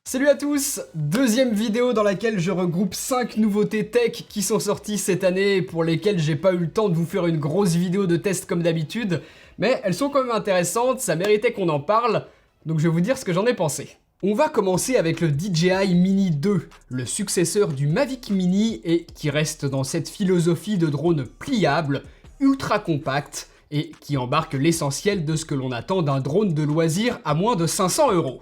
Salut à tous, deuxième vidéo dans laquelle je regroupe 5 nouveautés tech qui sont sorties cette année et pour lesquelles j'ai pas eu le temps de vous faire une grosse vidéo de test comme d'habitude, mais elles sont quand même intéressantes, ça méritait qu'on en parle, donc je vais vous dire ce que j'en ai pensé. On va commencer avec le DJI Mini 2, le successeur du Mavic Mini et qui reste dans cette philosophie de drone pliable, ultra compact et qui embarque l'essentiel de ce que l'on attend d'un drone de loisir à moins de 500 €.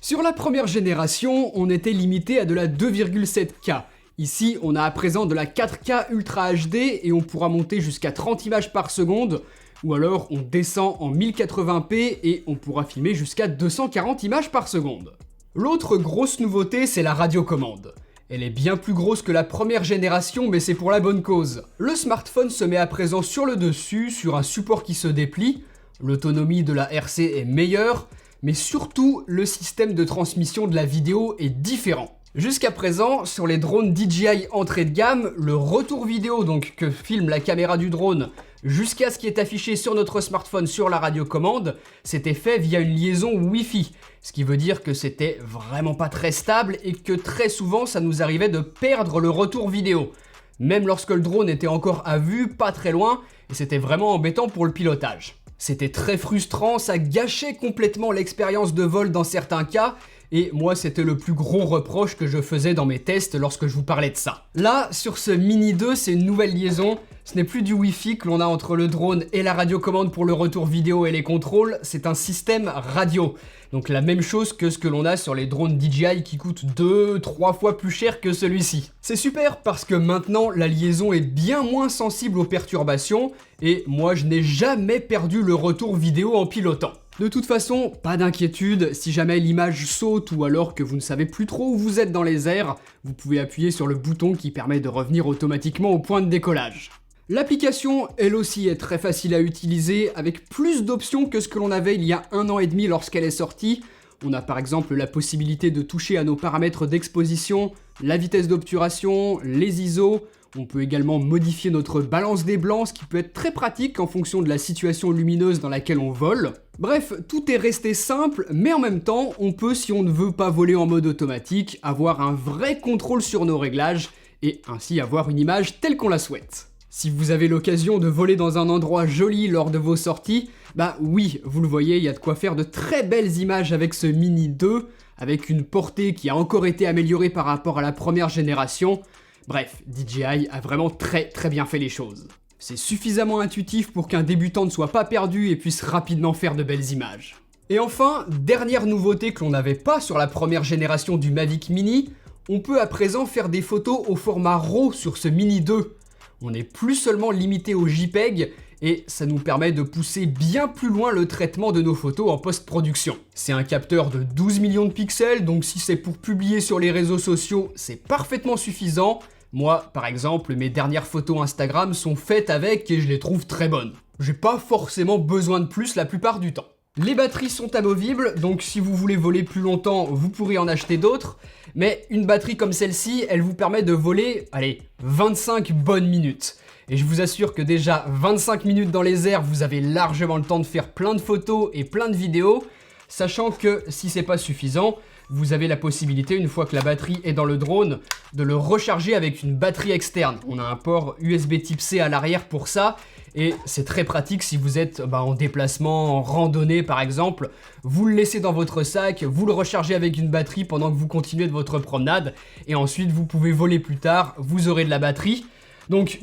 Sur la première génération, on était limité à de la 2,7K. Ici, on a à présent de la 4K Ultra HD et on pourra monter jusqu'à 30 images par seconde, ou alors on descend en 1080p et on pourra filmer jusqu'à 240 images par seconde. L'autre grosse nouveauté, c'est la radiocommande. Elle est bien plus grosse que la première génération, mais c'est pour la bonne cause. Le smartphone se met à présent sur le dessus, sur un support qui se déplie, l'autonomie de la RC est meilleure, mais surtout, le système de transmission de la vidéo est différent. Jusqu'à présent, sur les drones DJI entrée de gamme, le retour vidéo donc que filme la caméra du drone jusqu'à ce qui est affiché sur notre smartphone sur la radiocommande, c'était fait via une liaison Wi-Fi, ce qui veut dire que c'était vraiment pas très stable et que très souvent ça nous arrivait de perdre le retour vidéo, même lorsque le drone était encore à vue, pas très loin, et c'était vraiment embêtant pour le pilotage. C'était très frustrant, ça gâchait complètement l'expérience de vol dans certains cas, et moi c'était le plus gros reproche que je faisais dans mes tests lorsque je vous parlais de ça. Là, sur ce Mini 2, c'est une nouvelle liaison, ce n'est plus du Wi-Fi que l'on a entre le drone et la radiocommande pour le retour vidéo et les contrôles, c'est un système radio. Donc la même chose que ce que l'on a sur les drones DJI qui coûtent 2-3 fois plus cher que celui-ci. C'est super parce que maintenant la liaison est bien moins sensible aux perturbations et moi je n'ai jamais perdu le retour vidéo en pilotant. De toute façon, pas d'inquiétude, si jamais l'image saute ou alors que vous ne savez plus trop où vous êtes dans les airs, vous pouvez appuyer sur le bouton qui permet de revenir automatiquement au point de décollage. L'application, elle aussi, est très facile à utiliser, avec plus d'options que ce que l'on avait il y a 1 an et demi lorsqu'elle est sortie. On a par exemple la possibilité de toucher à nos paramètres d'exposition, la vitesse d'obturation, les ISO. On peut également modifier notre balance des blancs, ce qui peut être très pratique en fonction de la situation lumineuse dans laquelle on vole. Bref, tout est resté simple, mais en même temps, on peut, si on ne veut pas voler en mode automatique, avoir un vrai contrôle sur nos réglages et ainsi avoir une image telle qu'on la souhaite. Si vous avez l'occasion de voler dans un endroit joli lors de vos sorties, bah oui, vous le voyez, il y a de quoi faire de très belles images avec ce Mini 2, avec une portée qui a encore été améliorée par rapport à la première génération. Bref, DJI a vraiment très bien fait les choses. C'est suffisamment intuitif pour qu'un débutant ne soit pas perdu et puisse rapidement faire de belles images. Et enfin, dernière nouveauté que l'on n'avait pas sur la première génération du Mavic Mini, on peut à présent faire des photos au format RAW sur ce Mini 2. On n'est plus seulement limité au JPEG et ça nous permet de pousser bien plus loin le traitement de nos photos en post-production. C'est un capteur de 12 millions de pixels, donc si c'est pour publier sur les réseaux sociaux, c'est parfaitement suffisant. Moi, par exemple, mes dernières photos Instagram sont faites avec et je les trouve très bonnes. J'ai pas forcément besoin de plus la plupart du temps. Les batteries sont amovibles, donc si vous voulez voler plus longtemps, vous pourrez en acheter d'autres. Mais une batterie comme celle-ci, elle vous permet de voler, allez, 25 bonnes minutes. Et je vous assure que déjà 25 minutes dans les airs, vous avez largement le temps de faire plein de photos et plein de vidéos, sachant que si c'est pas suffisant, vous avez la possibilité, une fois que la batterie est dans le drone, de le recharger avec une batterie externe. On a un port USB type C à l'arrière pour ça, et c'est très pratique si vous êtes en déplacement, en randonnée par exemple. Vous le laissez dans votre sac, vous le rechargez avec une batterie pendant que vous continuez de votre promenade, et ensuite vous pouvez voler plus tard, vous aurez de la batterie. Donc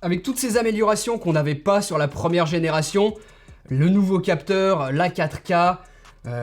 avec toutes ces améliorations qu'on n'avait pas sur la première génération, le nouveau capteur, la 4K,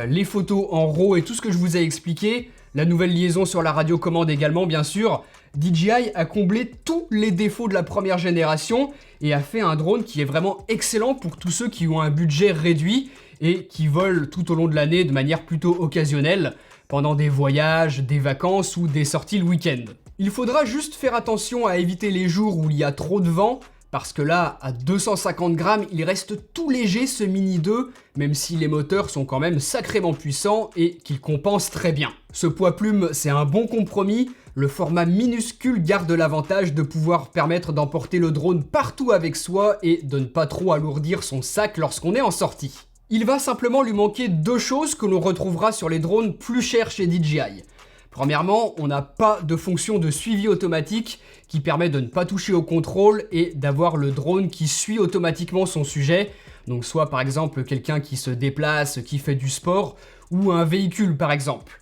les photos en RAW et tout ce que je vous ai expliqué, la nouvelle liaison sur la radiocommande également bien sûr, DJI a comblé tous les défauts de la première génération et a fait un drone qui est vraiment excellent pour tous ceux qui ont un budget réduit et qui volent tout au long de l'année de manière plutôt occasionnelle, pendant des voyages, des vacances ou des sorties le week-end. Il faudra juste faire attention à éviter les jours où il y a trop de vent, parce que là, à 250 grammes, il reste tout léger ce Mini 2, même si les moteurs sont quand même sacrément puissants et qu'ils compensent très bien. Ce poids plume, c'est un bon compromis, le format minuscule garde l'avantage de pouvoir permettre d'emporter le drone partout avec soi et de ne pas trop alourdir son sac lorsqu'on est en sortie. Il va simplement lui manquer deux choses que l'on retrouvera sur les drones plus chers chez DJI. Premièrement, on n'a pas de fonction de suivi automatique qui permet de ne pas toucher au contrôle et d'avoir le drone qui suit automatiquement son sujet. Donc soit par exemple quelqu'un qui se déplace, qui fait du sport, ou un véhicule par exemple.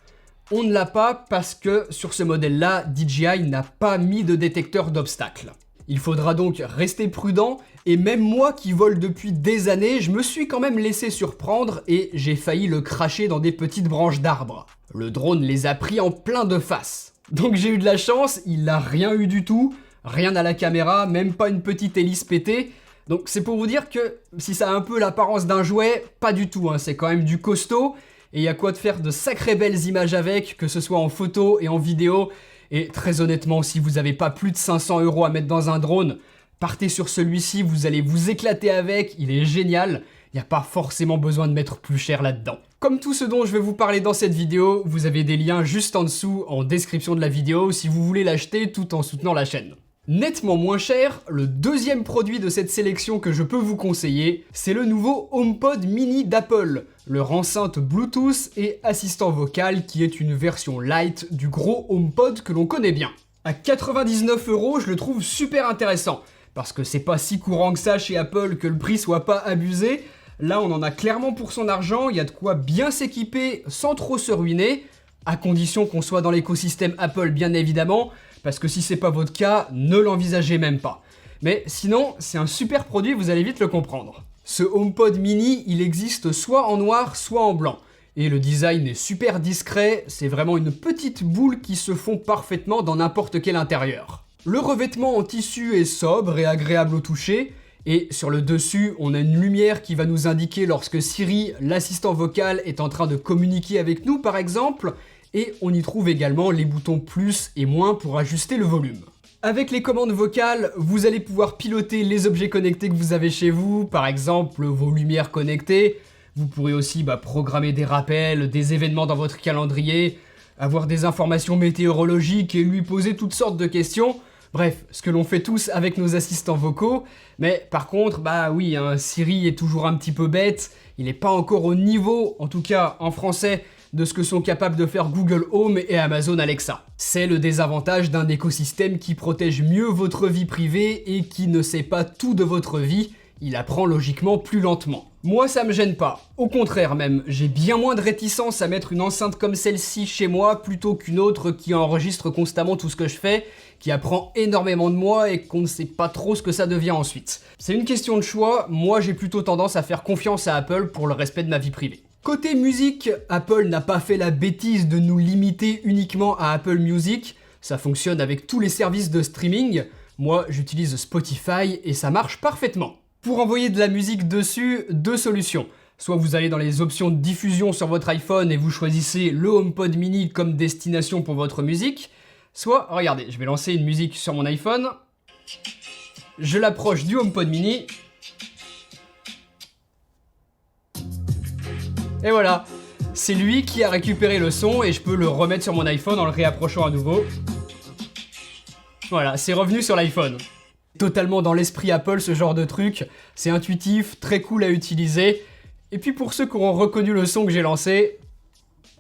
On ne l'a pas parce que sur ce modèle-là, DJI n'a pas mis de détecteur d'obstacles. Il faudra donc rester prudent, et même moi qui vole depuis des années, je me suis quand même laissé surprendre et j'ai failli le cracher dans des petites branches d'arbres. Le drone les a pris en plein de face. Donc j'ai eu de la chance, il n'a rien eu du tout, rien à la caméra, même pas une petite hélice pétée. Donc c'est pour vous dire que si ça a un peu l'apparence d'un jouet, pas du tout, hein, c'est quand même du costaud, et il y a quoi de faire de sacrées belles images avec, que ce soit en photo et en vidéo. Et très honnêtement, si vous n'avez pas plus de 500 € à mettre dans un drone, partez sur celui-ci, vous allez vous éclater avec, il est génial. Il n'y a pas forcément besoin de mettre plus cher là-dedans. Comme tout ce dont je vais vous parler dans cette vidéo, vous avez des liens juste en dessous en description de la vidéo si vous voulez l'acheter tout en soutenant la chaîne. Nettement moins cher, le deuxième produit de cette sélection que je peux vous conseiller, c'est le nouveau HomePod Mini d'Apple, leur enceinte Bluetooth et assistant vocal qui est une version light du gros HomePod que l'on connaît bien. À 99 €, je le trouve super intéressant, parce que c'est pas si courant que ça chez Apple que le prix soit pas abusé. Là, on en a clairement pour son argent, il y a de quoi bien s'équiper sans trop se ruiner, à condition qu'on soit dans l'écosystème Apple bien évidemment, parce que si c'est pas votre cas, ne l'envisagez même pas. Mais sinon, c'est un super produit, vous allez vite le comprendre. Ce HomePod mini, il existe soit en noir, soit en blanc. Et le design est super discret, c'est vraiment une petite boule qui se fond parfaitement dans n'importe quel intérieur. Le revêtement en tissu est sobre et agréable au toucher, et sur le dessus, on a une lumière qui va nous indiquer lorsque Siri, l'assistant vocal, est en train de communiquer avec nous par exemple, et on y trouve également les boutons plus et moins pour ajuster le volume. Avec les commandes vocales, vous allez pouvoir piloter les objets connectés que vous avez chez vous, par exemple vos lumières connectées. Vous pourrez aussi programmer des rappels, des événements dans votre calendrier, avoir des informations météorologiques et lui poser toutes sortes de questions. Bref, ce que l'on fait tous avec nos assistants vocaux. Mais par contre, oui, Siri est toujours un petit peu bête. Il n'est pas encore au niveau, en tout cas en français, de ce que sont capables de faire Google Home et Amazon Alexa. C'est le désavantage d'un écosystème qui protège mieux votre vie privée et qui ne sait pas tout de votre vie, il apprend logiquement plus lentement. Moi ça me gêne pas, au contraire même, j'ai bien moins de réticence à mettre une enceinte comme celle-ci chez moi plutôt qu'une autre qui enregistre constamment tout ce que je fais, qui apprend énormément de moi et qu'on ne sait pas trop ce que ça devient ensuite. C'est une question de choix, moi j'ai plutôt tendance à faire confiance à Apple pour le respect de ma vie privée. Côté musique, Apple n'a pas fait la bêtise de nous limiter uniquement à Apple Music, ça fonctionne avec tous les services de streaming, moi j'utilise Spotify et ça marche parfaitement. Pour envoyer de la musique dessus, deux solutions. Soit vous allez dans les options de diffusion sur votre iPhone et vous choisissez le HomePod mini comme destination pour votre musique, soit, regardez, je vais lancer une musique sur mon iPhone, je l'approche du HomePod mini, et voilà, c'est lui qui a récupéré le son et je peux le remettre sur mon iPhone en le réapprochant à nouveau. Voilà, c'est revenu sur l'iPhone. Totalement dans l'esprit Apple ce genre de truc, c'est intuitif, très cool à utiliser. Et puis pour ceux qui auront reconnu le son que j'ai lancé,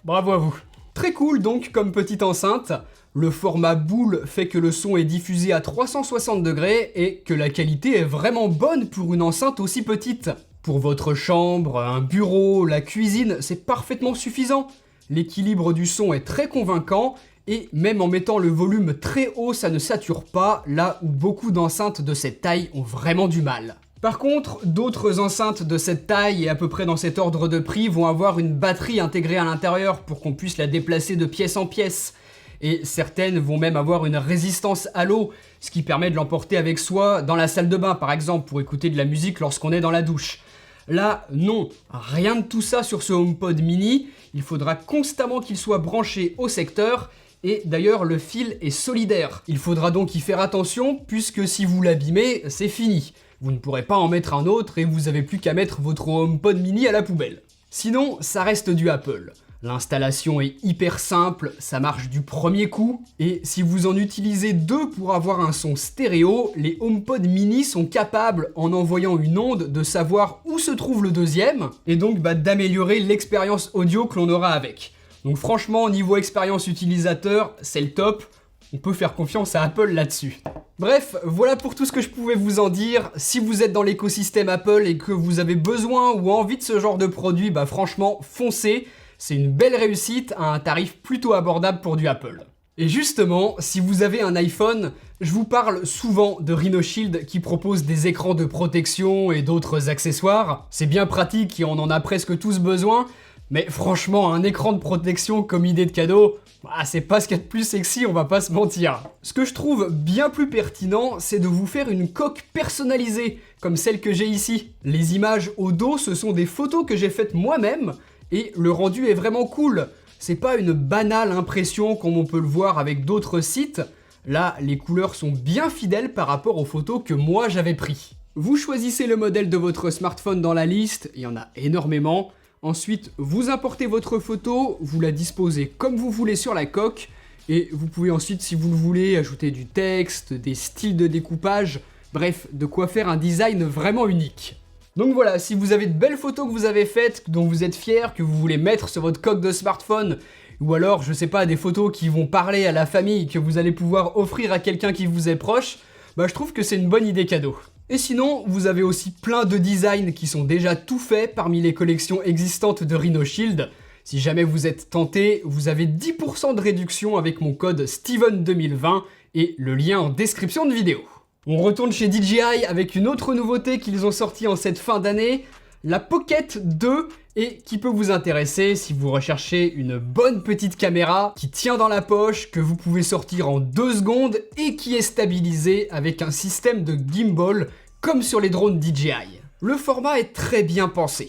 bravo à vous. Très cool donc comme petite enceinte, le format boule fait que le son est diffusé à 360 degrés et que la qualité est vraiment bonne pour une enceinte aussi petite. Pour votre chambre, un bureau, la cuisine, c'est parfaitement suffisant. L'équilibre du son est très convaincant et même en mettant le volume très haut, ça ne sature pas, là où beaucoup d'enceintes de cette taille ont vraiment du mal. Par contre, d'autres enceintes de cette taille et à peu près dans cet ordre de prix vont avoir une batterie intégrée à l'intérieur pour qu'on puisse la déplacer de pièce en pièce. Et certaines vont même avoir une résistance à l'eau, ce qui permet de l'emporter avec soi dans la salle de bain par exemple pour écouter de la musique lorsqu'on est dans la douche. Là, non, rien de tout ça sur ce HomePod mini, il faudra constamment qu'il soit branché au secteur, et d'ailleurs le fil est solidaire. Il faudra donc y faire attention, puisque si vous l'abîmez, c'est fini. Vous ne pourrez pas en mettre un autre et vous n'avez plus qu'à mettre votre HomePod mini à la poubelle. Sinon, ça reste du Apple. L'installation est hyper simple, ça marche du premier coup, et si vous en utilisez deux pour avoir un son stéréo, les HomePod mini sont capables, en envoyant une onde, de savoir où se trouve le deuxième, et donc d'améliorer l'expérience audio que l'on aura avec. Donc franchement, niveau expérience utilisateur, c'est le top. On peut faire confiance à Apple là-dessus. Bref, voilà pour tout ce que je pouvais vous en dire. Si vous êtes dans l'écosystème Apple et que vous avez besoin ou envie de ce genre de produit, bah franchement, foncez. C'est une belle réussite à un tarif plutôt abordable pour du Apple. Et justement, si vous avez un iPhone, je vous parle souvent de Rhino Shield qui propose des écrans de protection et d'autres accessoires. C'est bien pratique et on en a presque tous besoin. Mais franchement, un écran de protection comme idée de cadeau, c'est pas ce qu'il y a de plus sexy, on va pas se mentir. Ce que je trouve bien plus pertinent, c'est de vous faire une coque personnalisée, comme celle que j'ai ici. Les images au dos, ce sont des photos que j'ai faites moi-même, et le rendu est vraiment cool. C'est pas une banale impression comme on peut le voir avec d'autres sites. Là, les couleurs sont bien fidèles par rapport aux photos que moi j'avais pris. Vous choisissez le modèle de votre smartphone dans la liste, il y en a énormément. Ensuite, vous importez votre photo, vous la disposez comme vous voulez sur la coque, et vous pouvez ensuite, si vous le voulez, ajouter du texte, des styles de découpage, bref, de quoi faire un design vraiment unique. Donc voilà, si vous avez de belles photos que vous avez faites, dont vous êtes fiers, que vous voulez mettre sur votre coque de smartphone, ou alors, je sais pas, des photos qui vont parler à la famille, que vous allez pouvoir offrir à quelqu'un qui vous est proche, bah je trouve que c'est une bonne idée cadeau. Et sinon, vous avez aussi plein de designs qui sont déjà tout faits parmi les collections existantes de Rhino Shield. Si jamais vous êtes tenté, vous avez 10% de réduction avec mon code Steven2020 et le lien en description de vidéo. On retourne chez DJI avec une autre nouveauté qu'ils ont sortie en cette fin d'année, la Pocket 2, et qui peut vous intéresser si vous recherchez une bonne petite caméra qui tient dans la poche, que vous pouvez sortir en 2 secondes et qui est stabilisée avec un système de gimbal comme sur les drones DJI. Le format est très bien pensé.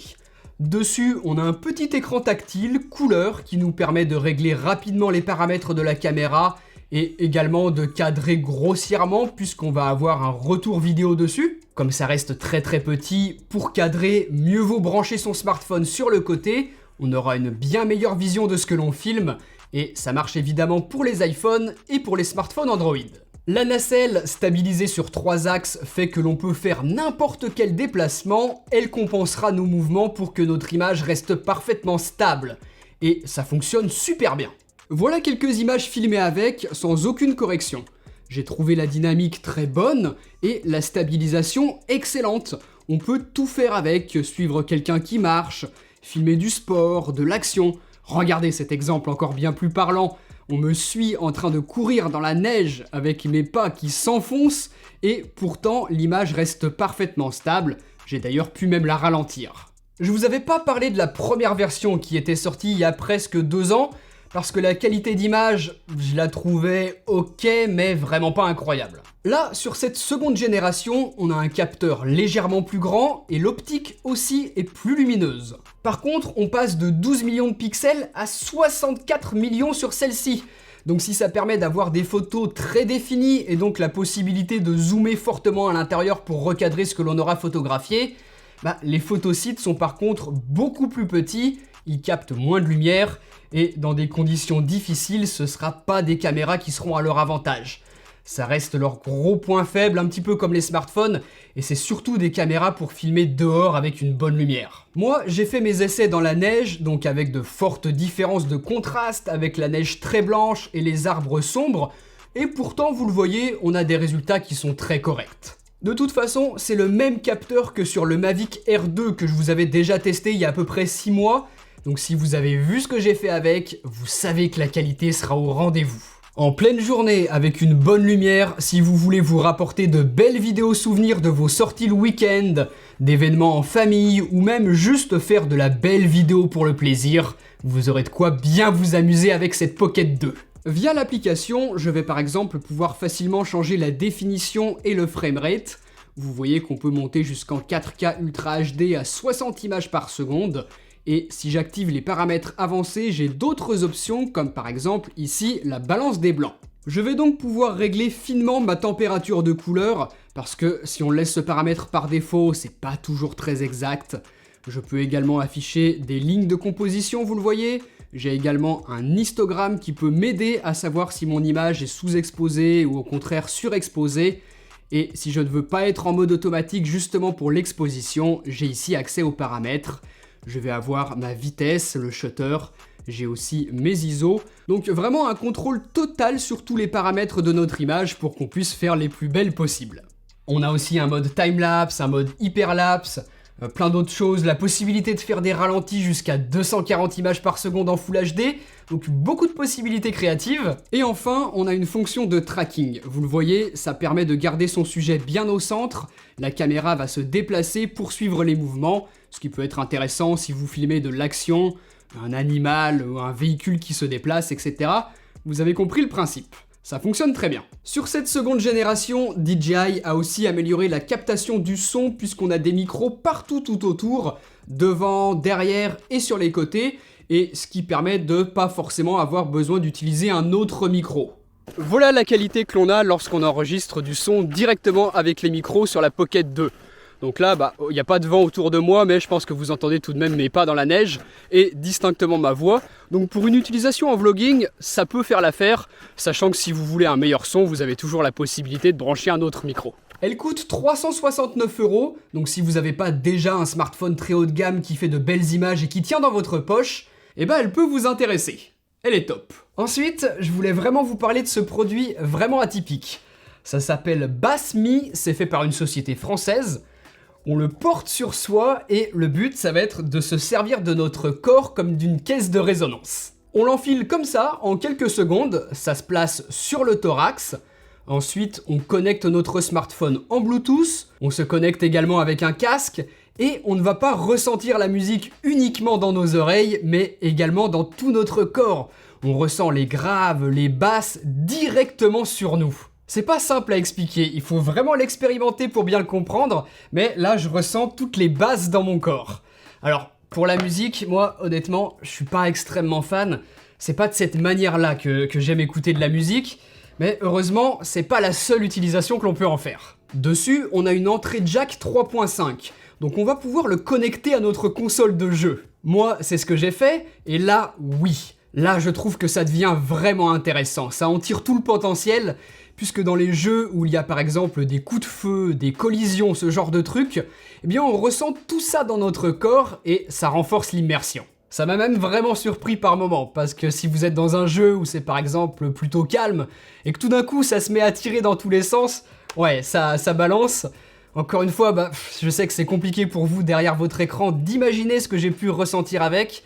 Dessus, on a un petit écran tactile couleur qui nous permet de régler rapidement les paramètres de la caméra et également de cadrer grossièrement puisqu'on va avoir un retour vidéo dessus. Comme ça reste très petit, pour cadrer, mieux vaut brancher son smartphone sur le côté, on aura une bien meilleure vision de ce que l'on filme, et ça marche évidemment pour les iPhones et pour les smartphones Android. La nacelle, stabilisée sur 3 axes, fait que l'on peut faire n'importe quel déplacement, elle compensera nos mouvements pour que notre image reste parfaitement stable, et ça fonctionne super bien. Voilà quelques images filmées avec, sans aucune correction. J'ai trouvé la dynamique très bonne et la stabilisation excellente. On peut tout faire avec, suivre quelqu'un qui marche, filmer du sport, de l'action. Regardez cet exemple encore bien plus parlant. On me suit en train de courir dans la neige avec mes pas qui s'enfoncent et pourtant l'image reste parfaitement stable. J'ai d'ailleurs pu même la ralentir. Je vous avais pas parlé de la première version qui était sortie il y a presque 2 ans, parce que la qualité d'image, je la trouvais ok, mais vraiment pas incroyable. Là, sur cette seconde génération, on a un capteur légèrement plus grand et l'optique aussi est plus lumineuse. Par contre, on passe de 12 millions de pixels à 64 millions sur celle-ci. Donc si ça permet d'avoir des photos très définies et donc la possibilité de zoomer fortement à l'intérieur pour recadrer ce que l'on aura photographié, les photosites sont par contre beaucoup plus petits, ils captent moins de lumière et dans des conditions difficiles, ce ne sera pas des caméras qui seront à leur avantage. Ça reste leur gros point faible, un petit peu comme les smartphones, et c'est surtout des caméras pour filmer dehors avec une bonne lumière. Moi, j'ai fait mes essais dans la neige, donc avec de fortes différences de contraste, avec la neige très blanche et les arbres sombres, et pourtant, vous le voyez, on a des résultats qui sont très corrects. De toute façon, c'est le même capteur que sur le Mavic Air 2 que je vous avais déjà testé il y a à peu près 6 mois, donc si vous avez vu ce que j'ai fait avec, vous savez que la qualité sera au rendez-vous. En pleine journée, avec une bonne lumière, si vous voulez vous rapporter de belles vidéos souvenirs de vos sorties le week-end, d'événements en famille, ou même juste faire de la belle vidéo pour le plaisir, vous aurez de quoi bien vous amuser avec cette Pocket 2. Via l'application, je vais par exemple pouvoir facilement changer la définition et le framerate. Vous voyez qu'on peut monter jusqu'en 4K Ultra HD à 60 images par seconde. Et si j'active les paramètres avancés, j'ai d'autres options comme par exemple ici la balance des blancs. Je vais donc pouvoir régler finement ma température de couleur parce que si on laisse ce paramètre par défaut, c'est pas toujours très exact. Je peux également afficher des lignes de composition, vous le voyez. J'ai également un histogramme qui peut m'aider à savoir si mon image est sous-exposée ou au contraire surexposée. Et si je ne veux pas être en mode automatique justement pour l'exposition, j'ai ici accès aux paramètres. Je vais avoir ma vitesse, le shutter, j'ai aussi mes ISO, donc vraiment un contrôle total sur tous les paramètres de notre image pour qu'on puisse faire les plus belles possibles. On a aussi un mode timelapse, un mode hyperlapse, plein d'autres choses, la possibilité de faire des ralentis jusqu'à 240 images par seconde en Full HD, donc beaucoup de possibilités créatives. Et enfin, on a une fonction de tracking. Vous le voyez, ça permet de garder son sujet bien au centre, la caméra va se déplacer pour suivre les mouvements, ce qui peut être intéressant si vous filmez de l'action, un animal ou un véhicule qui se déplace, etc. Vous avez compris le principe. Ça fonctionne très bien. Sur cette seconde génération, DJI a aussi amélioré la captation du son puisqu'on a des micros partout tout autour, devant, derrière et sur les côtés, et ce qui permet de pas forcément avoir besoin d'utiliser un autre micro. Voilà la qualité que l'on a lorsqu'on enregistre du son directement avec les micros sur la Pocket 2. Donc là, il n'y a pas de vent autour de moi, mais je pense que vous entendez tout de même mes pas dans la neige et distinctement ma voix. Donc pour une utilisation en vlogging, ça peut faire l'affaire, sachant que si vous voulez un meilleur son, vous avez toujours la possibilité de brancher un autre micro. Elle coûte 369 €, donc si vous n'avez pas déjà un smartphone très haut de gamme qui fait de belles images et qui tient dans votre poche, eh ben elle peut vous intéresser. Elle est top. Ensuite, je voulais vraiment vous parler de ce produit vraiment atypique. Ça s'appelle Bassme, c'est fait par une société française. On le porte sur soi et le but, ça va être de se servir de notre corps comme d'une caisse de résonance. On l'enfile comme ça, en quelques secondes, ça se place sur le thorax. Ensuite, on connecte notre smartphone en Bluetooth, on se connecte également avec un casque, et on ne va pas ressentir la musique uniquement dans nos oreilles, mais également dans tout notre corps. On ressent les graves, les basses directement sur nous. C'est pas simple à expliquer, il faut vraiment l'expérimenter pour bien le comprendre, mais là je ressens toutes les basses dans mon corps. Alors, pour la musique, moi honnêtement, je suis pas extrêmement fan, c'est pas de cette manière-là que j'aime écouter de la musique, mais heureusement, c'est pas la seule utilisation que l'on peut en faire. Dessus, on a une entrée jack 3.5, donc on va pouvoir le connecter à notre console de jeu. Moi, c'est ce que j'ai fait, et là, oui. Là, je trouve que ça devient vraiment intéressant, ça en tire tout le potentiel, puisque dans les jeux où il y a par exemple des coups de feu, des collisions, ce genre de trucs, eh bien on ressent tout ça dans notre corps et ça renforce l'immersion. Ça m'a même vraiment surpris par moments, parce que si vous êtes dans un jeu où c'est par exemple plutôt calme, et que tout d'un coup ça se met à tirer dans tous les sens, ouais, ça balance. Encore une fois, je sais que c'est compliqué pour vous derrière votre écran d'imaginer ce que j'ai pu ressentir avec,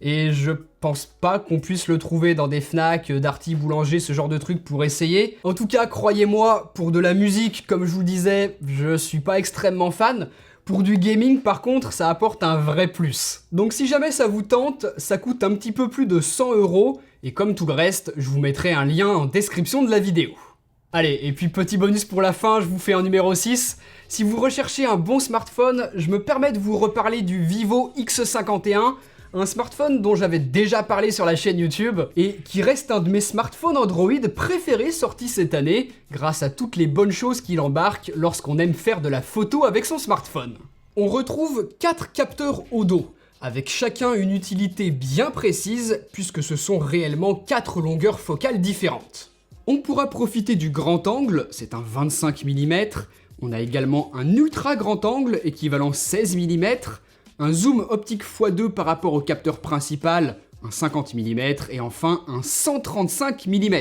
et je pense pas qu'on puisse le trouver dans des Fnac, Darty, Boulanger, ce genre de trucs pour essayer. En tout cas, croyez-moi, pour de la musique, comme je vous le disais, je suis pas extrêmement fan. Pour du gaming, par contre, ça apporte un vrai plus. Donc si jamais ça vous tente, ça coûte un petit peu plus de 100 €, et comme tout le reste, je vous mettrai un lien en description de la vidéo. Allez, et puis petit bonus pour la fin, je vous fais un numéro 6. Si vous recherchez un bon smartphone, je me permets de vous reparler du Vivo X51, un smartphone dont j'avais déjà parlé sur la chaîne YouTube et qui reste un de mes smartphones Android préférés sortis cette année grâce à toutes les bonnes choses qu'il embarque lorsqu'on aime faire de la photo avec son smartphone. On retrouve 4 capteurs au dos, avec chacun une utilité bien précise puisque ce sont réellement 4 longueurs focales différentes. On pourra profiter du grand angle, c'est un 25 mm, on a également un ultra grand angle équivalent 16 mm, un zoom optique x2 par rapport au capteur principal, un 50 mm, et enfin un 135 mm,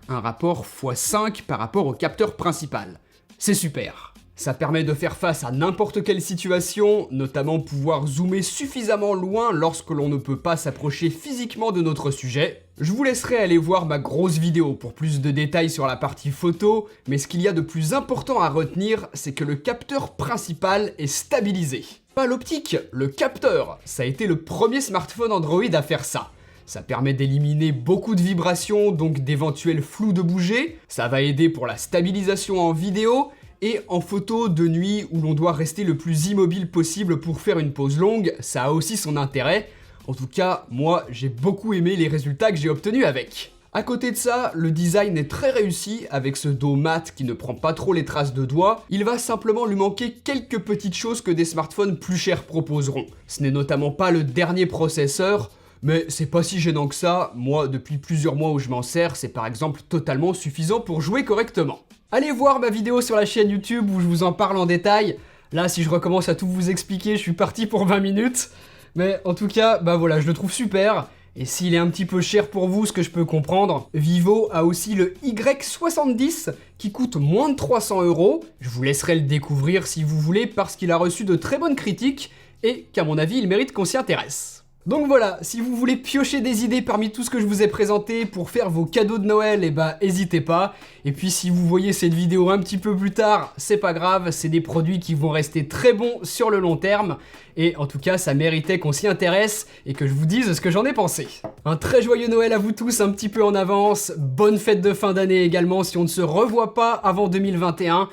un rapport x5 par rapport au capteur principal. C'est super. Ça permet de faire face à n'importe quelle situation, notamment pouvoir zoomer suffisamment loin lorsque l'on ne peut pas s'approcher physiquement de notre sujet. Je vous laisserai aller voir ma grosse vidéo pour plus de détails sur la partie photo, mais ce qu'il y a de plus important à retenir, c'est que le capteur principal est stabilisé. Pas l'optique, le capteur. Ça a été le premier smartphone Android à faire ça. Ça permet d'éliminer beaucoup de vibrations, donc d'éventuels flous de bouger. Ça va aider pour la stabilisation en vidéo et en photo de nuit où l'on doit rester le plus immobile possible pour faire une pause longue. Ça a aussi son intérêt. En tout cas, moi, j'ai beaucoup aimé les résultats que j'ai obtenus avec. À côté de ça, le design est très réussi avec ce dos mat qui ne prend pas trop les traces de doigts. Il va simplement lui manquer quelques petites choses que des smartphones plus chers proposeront. Ce n'est notamment pas le dernier processeur, mais c'est pas si gênant que ça. Moi, depuis plusieurs mois où je m'en sers, c'est par exemple totalement suffisant pour jouer correctement. Allez voir ma vidéo sur la chaîne YouTube où je vous en parle en détail. Là, si je recommence à tout vous expliquer, je suis parti pour 20 minutes. Mais en tout cas, voilà, je le trouve super. Et s'il est un petit peu cher pour vous, ce que je peux comprendre, Vivo a aussi le Y70 qui coûte moins de 300 €. Je vous laisserai le découvrir si vous voulez parce qu'il a reçu de très bonnes critiques et qu'à mon avis, il mérite qu'on s'y intéresse. Donc voilà, si vous voulez piocher des idées parmi tout ce que je vous ai présenté pour faire vos cadeaux de Noël, et bah n'hésitez pas. Et puis si vous voyez cette vidéo un petit peu plus tard, c'est pas grave, c'est des produits qui vont rester très bons sur le long terme. Et en tout cas, ça méritait qu'on s'y intéresse et que je vous dise ce que j'en ai pensé. Un très joyeux Noël à vous tous, un petit peu en avance. Bonne fête de fin d'année également si on ne se revoit pas avant 2021. En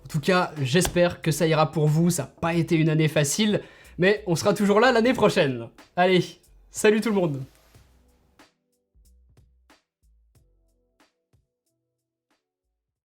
tout cas, j'espère que ça ira pour vous, ça n'a pas été une année facile. Mais on sera toujours là l'année prochaine. Allez, salut tout le monde!